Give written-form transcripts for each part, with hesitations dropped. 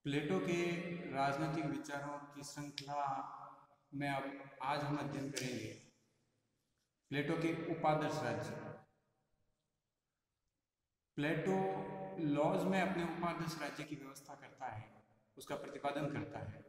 प्लेटो के राजनीतिक विचारों की श्रृंखला में अब आज हम अध्ययन करेंगे प्लेटो के उपादर्श राज्य। प्लेटो लॉज में अपने उपादर्श राज्य की व्यवस्था करता है, उसका प्रतिपादन करता है।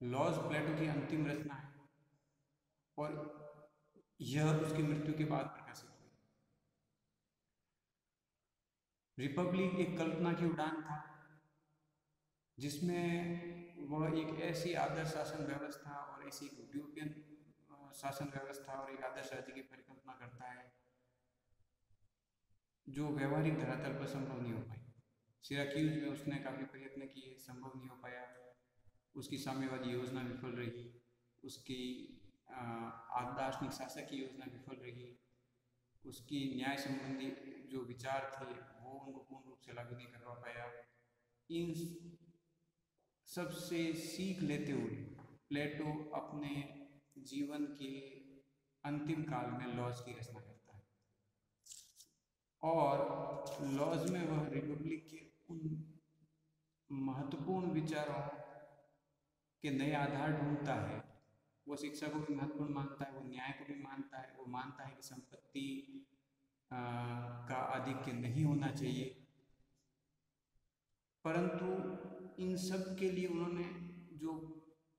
लॉज प्लेटो की अंतिम रचना है और यह उसकी मृत्यु के बाद प्रकाशित हुई। रिपब्लिक एक कल्पना की उड़ान था जिसमें वह एक ऐसी आदर्श शासन व्यवस्था और ऐसी एक यूटोपियन शासन व्यवस्था और एक आदर्श राज्य की परिकल्पना करता है जो व्यवहारिक धरातल पर संभव नहीं हो पाई। सिराक्यूज में उसने काफ़ी प्रयत्न किए, संभव नहीं हो पाया। उसकी साम्यवादी योजना विफल रही, उसकी दार्शनिक शासक की योजना विफल रही, उसकी न्याय संबंधी जो विचार थे वो उनको पूर्ण रूप से लागू नहीं करवा पाया। इन सबसे सीख लेते हुए प्लेटो अपने जीवन के अंतिम काल में लॉज की रचना करता है और लॉज में वह रिपब्लिक के उन महत्वपूर्ण विचारों के नए आधार ढूंढता है। वो शिक्षा को भी महत्वपूर्ण मानता है, वो न्याय को भी मानता है, वो मानता है कि संपत्ति का आधिक्य नहीं होना चाहिए। परंतु इन सब के लिए उन्होंने जो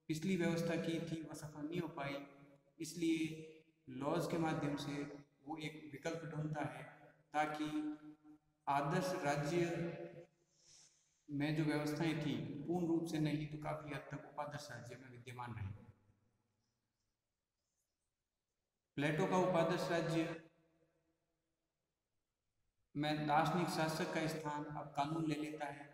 पिछली व्यवस्था की थी वह सफल नहीं हो पाई, इसलिए लॉज के माध्यम से वो एक विकल्प ढूंढता है ताकि आदर्श राज्य में जो व्यवस्थाएं थी पूर्ण रूप से नहीं तो काफी हद तक उपादर्श राज्य में विद्यमान रहे। प्लेटो का उपादर्श राज्य में दार्शनिक शासक का स्थान अब कानून ले लेता है,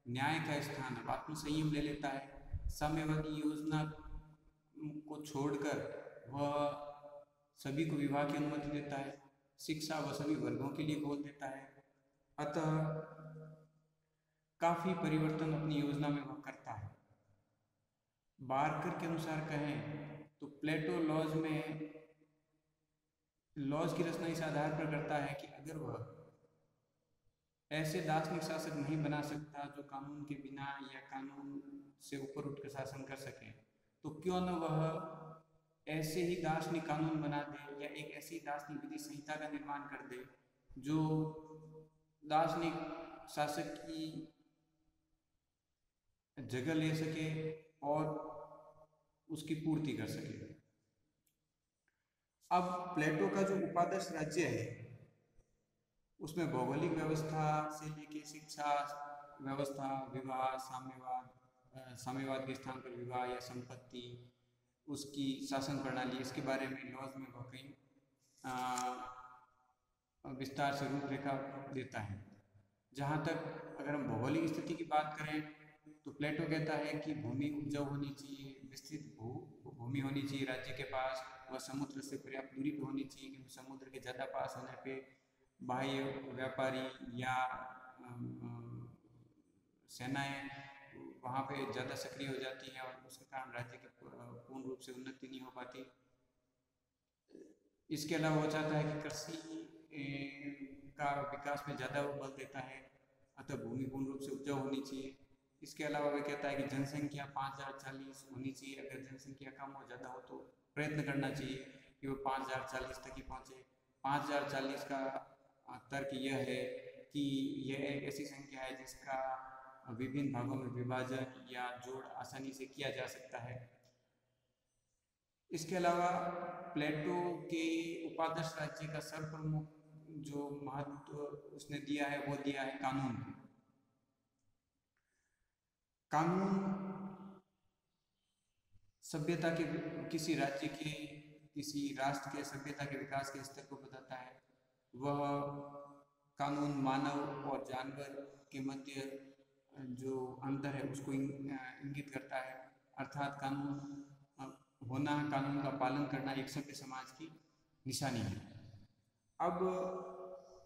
न्याय का स्थान अब आत्मसंयम ले लेता है, साम्यवादी योजना को छोड़कर वह सभी को विवाह की अनुमति देता है, शिक्षा वह सभी वर्गों के लिए खोल देता है। अतः काफी परिवर्तन अपनी योजना में वह करता है। बार्कर के अनुसार कहें तो प्लेटो लॉज की रचना इस आधार पर करता है कि अगर वह ऐसे दार्शनिक शासक नहीं बना सकता जो कानून के बिना या कानून से ऊपर उठकर शासन कर सके, तो क्यों न वह ऐसे ही दार्शनिक कानून बना दे या एक ऐसी दार्शनिक विधि संहिता का निर्माण कर दे जो दार्शनिक शासक की जगह ले सके और उसकी पूर्ति कर सके। अब प्लेटो का जो उपादर्श राज्य है उसमें भौगोलिक व्यवस्था से लेके शिक्षा व्यवस्था, विवाह, साम्यवाद के स्थान पर विवाह या संपत्ति, उसकी शासन प्रणाली, इसके बारे में लॉज में वह कई विस्तार से रूपरेखा देता है। जहाँ तक अगर हम भौगोलिक स्थिति की बात करें तो प्लेटो कहता है कि भूमि उपजाऊ होनी चाहिए, विस्तृत भूमि होनी चाहिए राज्य के पास, वह समुद्र से पर्याप्त दूरी पर होनी चाहिए क्योंकि समुद्र के ज़्यादा पास होने पे बाह्य व्यापारी या सेनाएं वहाँ पे ज़्यादा सक्रिय हो जाती हैं और उसके कारण राज्य की पूर्ण रूप से उन्नति नहीं हो पाती। इसके अलावा वो चाहता है कि कृषि का विकास में ज़्यादा वो बल देता है, अतः भूमि पूर्ण रूप से उपजाऊ होनी चाहिए। इसके अलावा वह कहता है कि जनसंख्या 5040 होनी चाहिए, अगर जनसंख्या कम हो ज़्यादा हो तो प्रयत्न करना चाहिए कि वो 5040 तक ही पहुँचे। 5040 का तर्क यह है कि यह एक ऐसी संख्या है जिसका विभिन्न भागों में विभाजन या जोड़ आसानी से किया जा सकता है। इसके अलावा प्लेटो के उपादर्श राज्य का सर्वप्रमुख जो महत्व उसने दिया है वो दिया है कानून। कानून सभ्यता के किसी राज्य के, किसी राष्ट्र के सभ्यता के विकास के स्तर को बताता है। वह कानून मानव और जानवर के मध्य जो अंतर है उसको इंगित करता है, अर्थात कानून होना, कानून का पालन करना एक सभ्य समाज की निशानी है। अब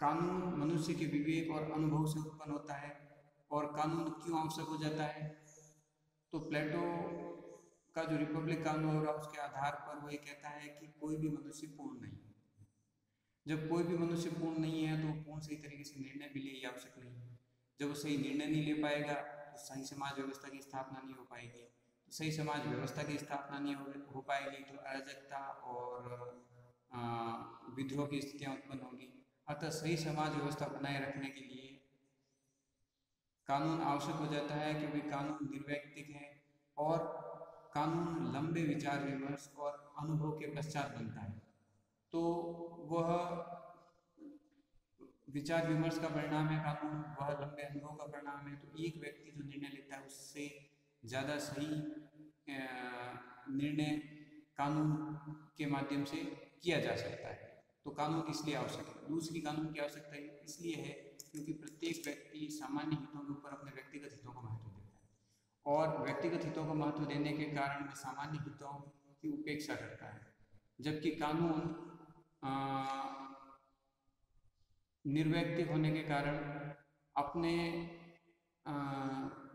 कानून मनुष्य के विवेक और अनुभव से उत्पन्न होता है और कानून क्यों आवश्यक हो जाता है, तो प्लेटो का जो रिपब्लिक कानून और उसके आधार पर वो ये कहता है कि कोई भी मनुष्य पूर्ण नहीं। जब कोई भी मनुष्य पूर्ण नहीं है तो पूर्ण सही तरीके से निर्णय भी ले आवश्यक नहीं। जब वो सही निर्णय नहीं ले पाएगा तो सही समाज व्यवस्था की स्थापना नहीं हो पाएगी। तो सही समाज व्यवस्था की स्थापना नहीं हो पाएगी तो अराजकता और विद्रोह की स्थितियाँ उत्पन्न होगी। अतः सही समाज व्यवस्था बनाए रखने के लिए कानून आवश्यक हो जाता है, क्योंकि कानून निर्वैयक्तिक है और कानून लंबे विचार विमर्श और अनुभव के पश्चात बनता है। तो वह विचार विमर्श का परिणाम है कानून, वह लंबे अनुभव का परिणाम है। तो एक व्यक्ति जो निर्णय लेता है उससे ज़्यादा सही निर्णय कानून के माध्यम से किया जा सकता है। तो कानून इसलिए आवश्यक है। दूसरी कानून की आवश्यकता इसलिए है क्योंकि प्रत्येक व्यक्ति सामान्य हितों के ऊपर अपने व्यक्तिगत हितों को महत्व देता है और व्यक्तिगत हितों को महत्व देने के कारण वह सामान्य हितों की उपेक्षा करता है, जबकि कानून निर्वैयक्तिक होने के कारण अपने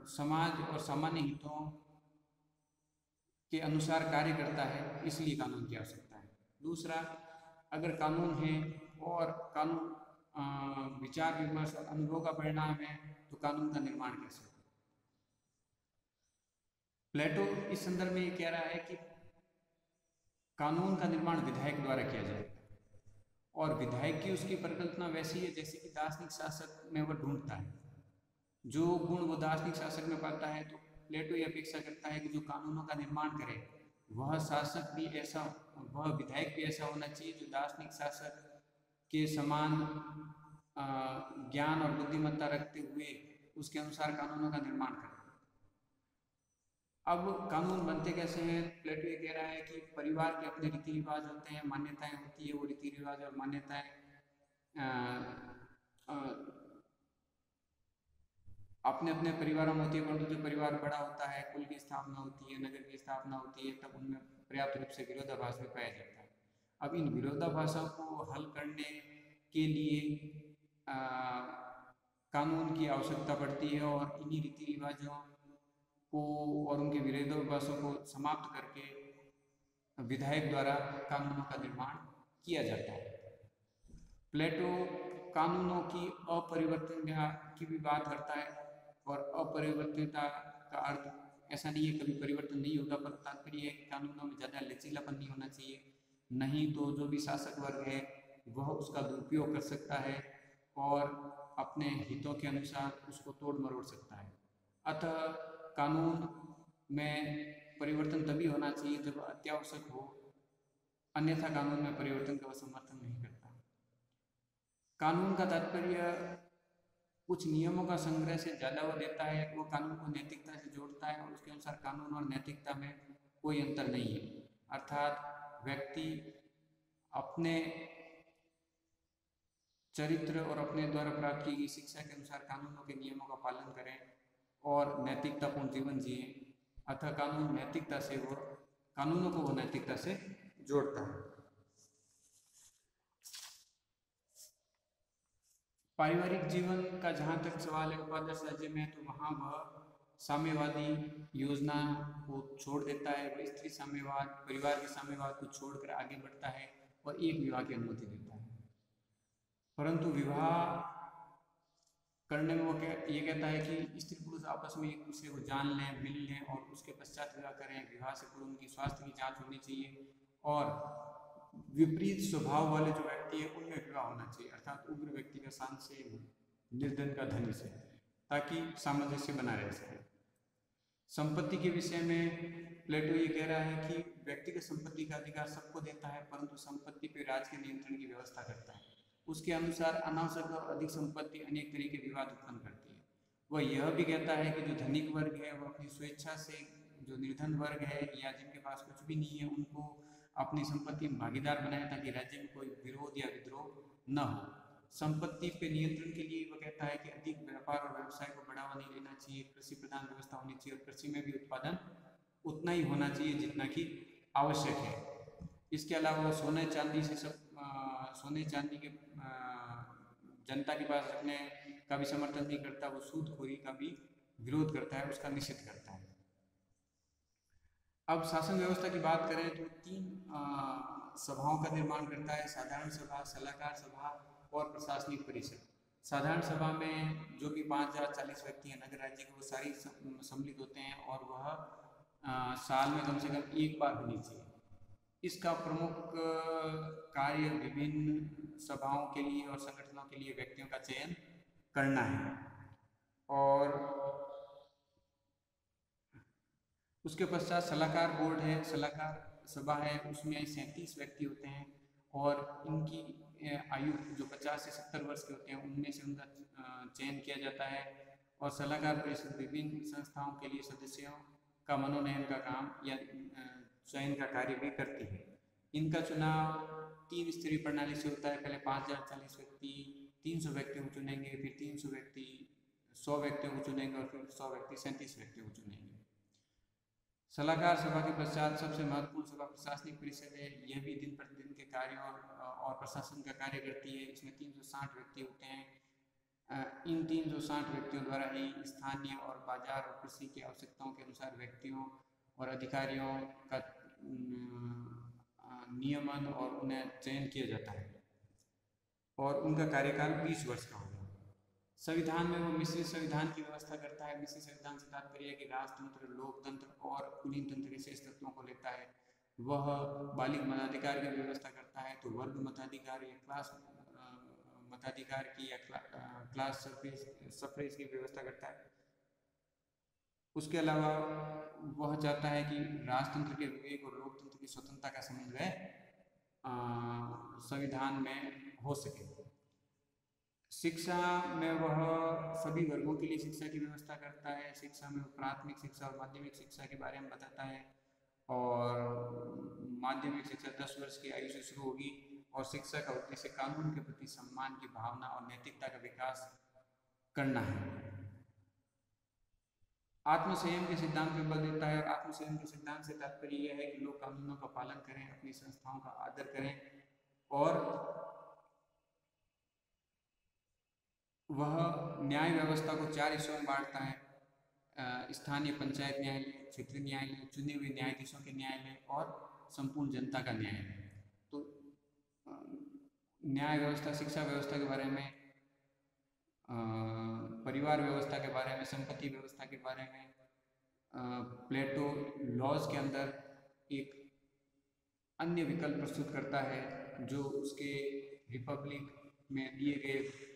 समाज और सामान्य हितों के अनुसार कार्य करता है, इसलिए कानून की आवश्यकता है। दूसरा, अगर कानून है और कानून विचार विमर्श और अनुभव का परिणाम है तो कानून का निर्माण कैसे होगा? प्लेटो इस संदर्भ में ये कह रहा है कि कानून का निर्माण विधायक द्वारा किया जाएगा और विधायक की उसकी परिकल्पना वैसी है जैसे कि दार्शनिक शासक में वह ढूंढता है। जो गुण वो दार्शनिक शासक में पाता है, तो प्लेटो ये अपेक्षा करता है कि जो कानूनों का निर्माण करे वह शासक भी ऐसा, वह विधायक भी ऐसा होना चाहिए जो दार्शनिक शासक के समान ज्ञान और बुद्धिमत्ता रखते हुए उसके अनुसार कानूनों का निर्माण करे। अब कानून बनते कैसे हैं? प्लेटो ये कह रहा है कि परिवार के अपने रीति रिवाज होते हैं, मान्यताएं होती है, वो रीति रिवाज और मान्यताएं अपने अपने परिवारों में होती है, परंतु जो परिवार बड़ा होता है, कुल की स्थापना होती है, नगर की स्थापना होती है, तब उनमें पर्याप्त रूप से विरोधाभास भी पाया जाता है। अब इन विरोधाभासों को हल करने के लिए कानून की आवश्यकता पड़ती है और इन्हीं रीति रिवाजों को और उनके विरोधाभासों को समाप्त करके विधायक द्वारा कानूनों का निर्माण किया जाता है। प्लेटो कानूनों की अपरिवर्तनीयता की भी बात करता है और अपरिवर्तनीयता का अर्थ ऐसा नहीं है कभी परिवर्तन नहीं होगा, पर तात्पर्य है कि कानूनों में ज़्यादा लचीलापन नहीं होना चाहिए, नहीं तो जो भी शासक वर्ग है वह उसका दुरुपयोग कर सकता है और अपने हितों के अनुसार उसको तोड़ मरोड़ सकता है। अतः कानून में परिवर्तन तभी होना चाहिए जब अत्यावश्यक हो, अन्यथा कानून में परिवर्तन का समर्थन नहीं करता। कानून का तात्पर्य कुछ नियमों का संग्रह से ज़्यादा वो देता है, वो कानून को नैतिकता से जोड़ता है और उसके अनुसार कानून और नैतिकता में कोई अंतर नहीं है। अर्थात व्यक्ति अपने चरित्र और अपने द्वारा प्राप्त की गई शिक्षा के अनुसार कानूनों के नियमों का पालन करें और नैतिकतापूर्ण जीवन जिए। अतः कानून नैतिकता से वो कानूनों को वो नैतिकता से जोड़ता है। पारिवारिक जीवन का जहाँ तक सवाल है उपादर्श राज्य में, तो वहाँ वह साम्यवादी योजना को छोड़ देता है, वह स्त्री साम्यवाद, परिवार के साम्यवाद को छोड़कर आगे बढ़ता है और एक विवाह की अनुमति देता है। परंतु विवाह करने में वो ये कहता है कि स्त्री पुरुष आपस में एक दूसरे को जान लें, मिल लें और उसके पश्चात विवाह करें। विवाह से पूर्व उनकी स्वास्थ्य की जांच होनी चाहिए और विपरीत स्वभाव वाले जो व्यक्ति है उनमें विवाह होना चाहिए, अर्थात उग्र व्यक्ति का शांत से, निर्धन का धनी से, ताकि सामंजस्य बना रह सके। संपत्ति के विषय में प्लेटो ये कह रहा है कि व्यक्तिगत संपत्ति का अधिकार सबको देता है, परंतु संपत्ति पर राज्य के नियंत्रण की व्यवस्था करता है। उसके अनुसार अनावश्यक और अधिक संपत्ति अनेक तरह के विवाद उत्पन्न करती है। वह यह भी कहता है कि जो धनिक वर्ग है वह अपनी स्वेच्छा से, जो निर्धन वर्ग है या जिनके पास कुछ भी नहीं है उनको अपनी संपत्ति में भागीदार बनाए ताकि राज्य में कोई विरोध या विद्रोह न हो। संपत्ति पे नियंत्रण के लिए वह कहता है कि अधिक व्यापार और व्यवसाय को बढ़ावा नहीं देना चाहिए, कृषि प्रधान व्यवस्था होनी चाहिए और कृषि में भी उत्पादन उतना ही होना चाहिए जितना कि आवश्यक है। इसके अलावा सोने चांदी से सोने चांदी के जनता के पास रखने का भी समर्थन नहीं करता, वो सूदखोरी का भी विरोध करता है, उसका निषेध करता है। अब शासन व्यवस्था की बात करें तो 3 सभाओं का निर्माण करता है: साधारण सभा, सलाहकार सभा और प्रशासनिक परिषद। साधारण सभा में जो भी 5040 व्यक्ति हैं नगर राज्य के, वो सारी सम्मिलित होते हैं और वह साल में कम से कम एक बार होनी चाहिए। इसका प्रमुख कार्य विभिन्न सभाओं के लिए और संगठनों के लिए व्यक्तियों का चयन करना है। और उसके पश्चात सलाहकार बोर्ड है, सलाहकार सभा है, उसमें 37 व्यक्ति होते हैं और इनकी आयु जो 50 से 70 वर्ष के होते हैं उनमें से उनका चयन किया जाता है। और सलाहकार परिषद विभिन्न संस्थाओं के लिए सदस्यों का मनोनयन का काम या चयन का कार्य भी करती है। इनका चुनाव 3 स्तरीय प्रणाली से होता है। पहले 5040 व्यक्ति 300 व्यक्तियों को चुनेंगे, फिर 300 व्यक्ति 100 व्यक्तियों को चुनेंगे और फिर 100 व्यक्ति 37 व्यक्तियों को चुनेंगे। सलाहकार सभा के पश्चात सबसे महत्वपूर्ण सभा प्रशासनिक परिषद है। यह भी दिन प्रतिदिन के कार्यों और प्रशासन का कार्य करती है। इसमें 360 व्यक्ति होते हैं। इन 360 व्यक्तियों द्वारा ही स्थानीय और बाजार और कृषि की आवश्यकताओं के अनुसार व्यक्तियों और अधिकारियों का नियमन और उन्हें चयन किया जाता है और उनका कार्यकाल 20 वर्ष का होगा। संविधान में वो मिश्रित संविधान की व्यवस्था करता है। मिश्रित संविधान से तात्पर्य है कि राजतंत्र, लोकतंत्र और कुलीन तंत्र के शेष तत्वों को लेता है। वह बालिग मताधिकार की व्यवस्था करता है, तो वर्ग मताधिकार या क्लास मताधिकार की या क्लास सफरेज की व्यवस्था करता है। उसके अलावा वह चाहता है कि राजतंत्र के विवेक और लोकतंत्र की स्वतंत्रता का समन्वय संविधान में हो सके। शिक्षा में वह सभी वर्गों के लिए शिक्षा की व्यवस्था करता है। शिक्षा में प्राथमिक शिक्षा और माध्यमिक शिक्षा के बारे में बताता है और माध्यमिक शिक्षा 10 वर्ष की आयु से शुरू होगी और शिक्षा का उद्देश्य कानून के प्रति सम्मान की भावना और नैतिकता का विकास करना है। आत्मसंयम के सिद्धांत पर बल देता है और आत्मसंयम के सिद्धांत से तात्पर्य यह है कि लोग कानूनों का पालन करें, अपनी संस्थाओं का आदर करें और वह न्याय व्यवस्था को 4 हिस्सों में बांटता है। स्थानीय पंचायत न्यायालय, क्षेत्रीय न्यायालय, चुने हुए न्यायाधीशों के न्यायालय और संपूर्ण जनता का न्यायालय। तो न्याय व्यवस्था, शिक्षा व्यवस्था के बारे में, परिवार व्यवस्था के बारे में, संपत्ति व्यवस्था के बारे में प्लेटो लॉज के अंदर एक अन्य विकल्प प्रस्तुत करता है जो उसके रिपब्लिक में दिए गए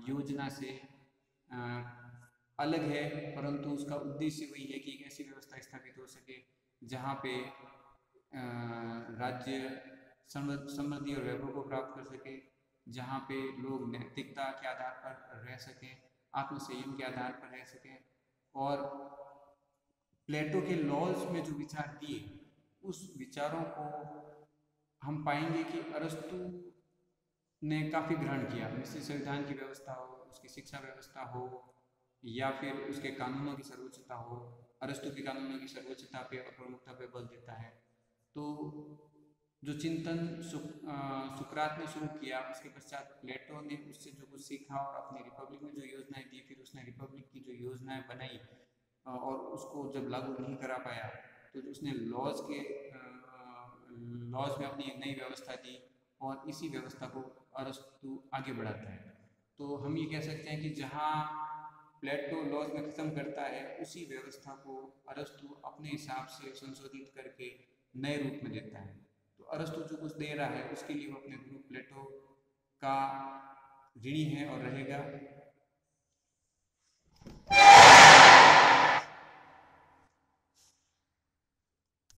योजना से अलग है, परंतु उसका उद्देश्य वही है कि एक ऐसी व्यवस्था स्थापित हो सके जहाँ पे राज्य समृद्धि और वैभव को प्राप्त कर सके, जहाँ पे लोग नैतिकता के आधार पर रह सकें, आत्मसंयम के आधार पर रह सकें। और प्लेटो के लॉज में जो विचार दिए उस विचारों को हम पाएंगे कि अरस्तु ने काफ़ी ग्रहण किया। मिश्रित संविधान की व्यवस्था हो, उसकी शिक्षा व्यवस्था हो या फिर उसके कानूनों की सर्वोच्चता हो, अरस्तु के कानूनों की सर्वोच्चता पे और प्रमुखता पे बल देता है। तो जो चिंतन सुकरात ने शुरू किया, उसके पश्चात प्लेटो ने उससे जो कुछ सीखा और अपनी रिपब्लिक में जो योजनाएं दी, फिर उसने रिपब्लिक की जो योजनाएं बनाई और उसको जब लागू नहीं करा पाया तो उसने लॉज में अपनी एक नई व्यवस्था दी और इसी व्यवस्था को अरस्तु आगे बढ़ाता है। तो हम ये कह सकते हैं कि जहाँ प्लेटो लॉज में ख़त्म करता है, उसी व्यवस्था को अरस्तु अपने हिसाब से संशोधित करके नए रूप में देता है। तो अरस्तु जो कुछ दे रहा है उसके लिए वो अपने गुरु प्लेटो का ऋणी है और रहेगा।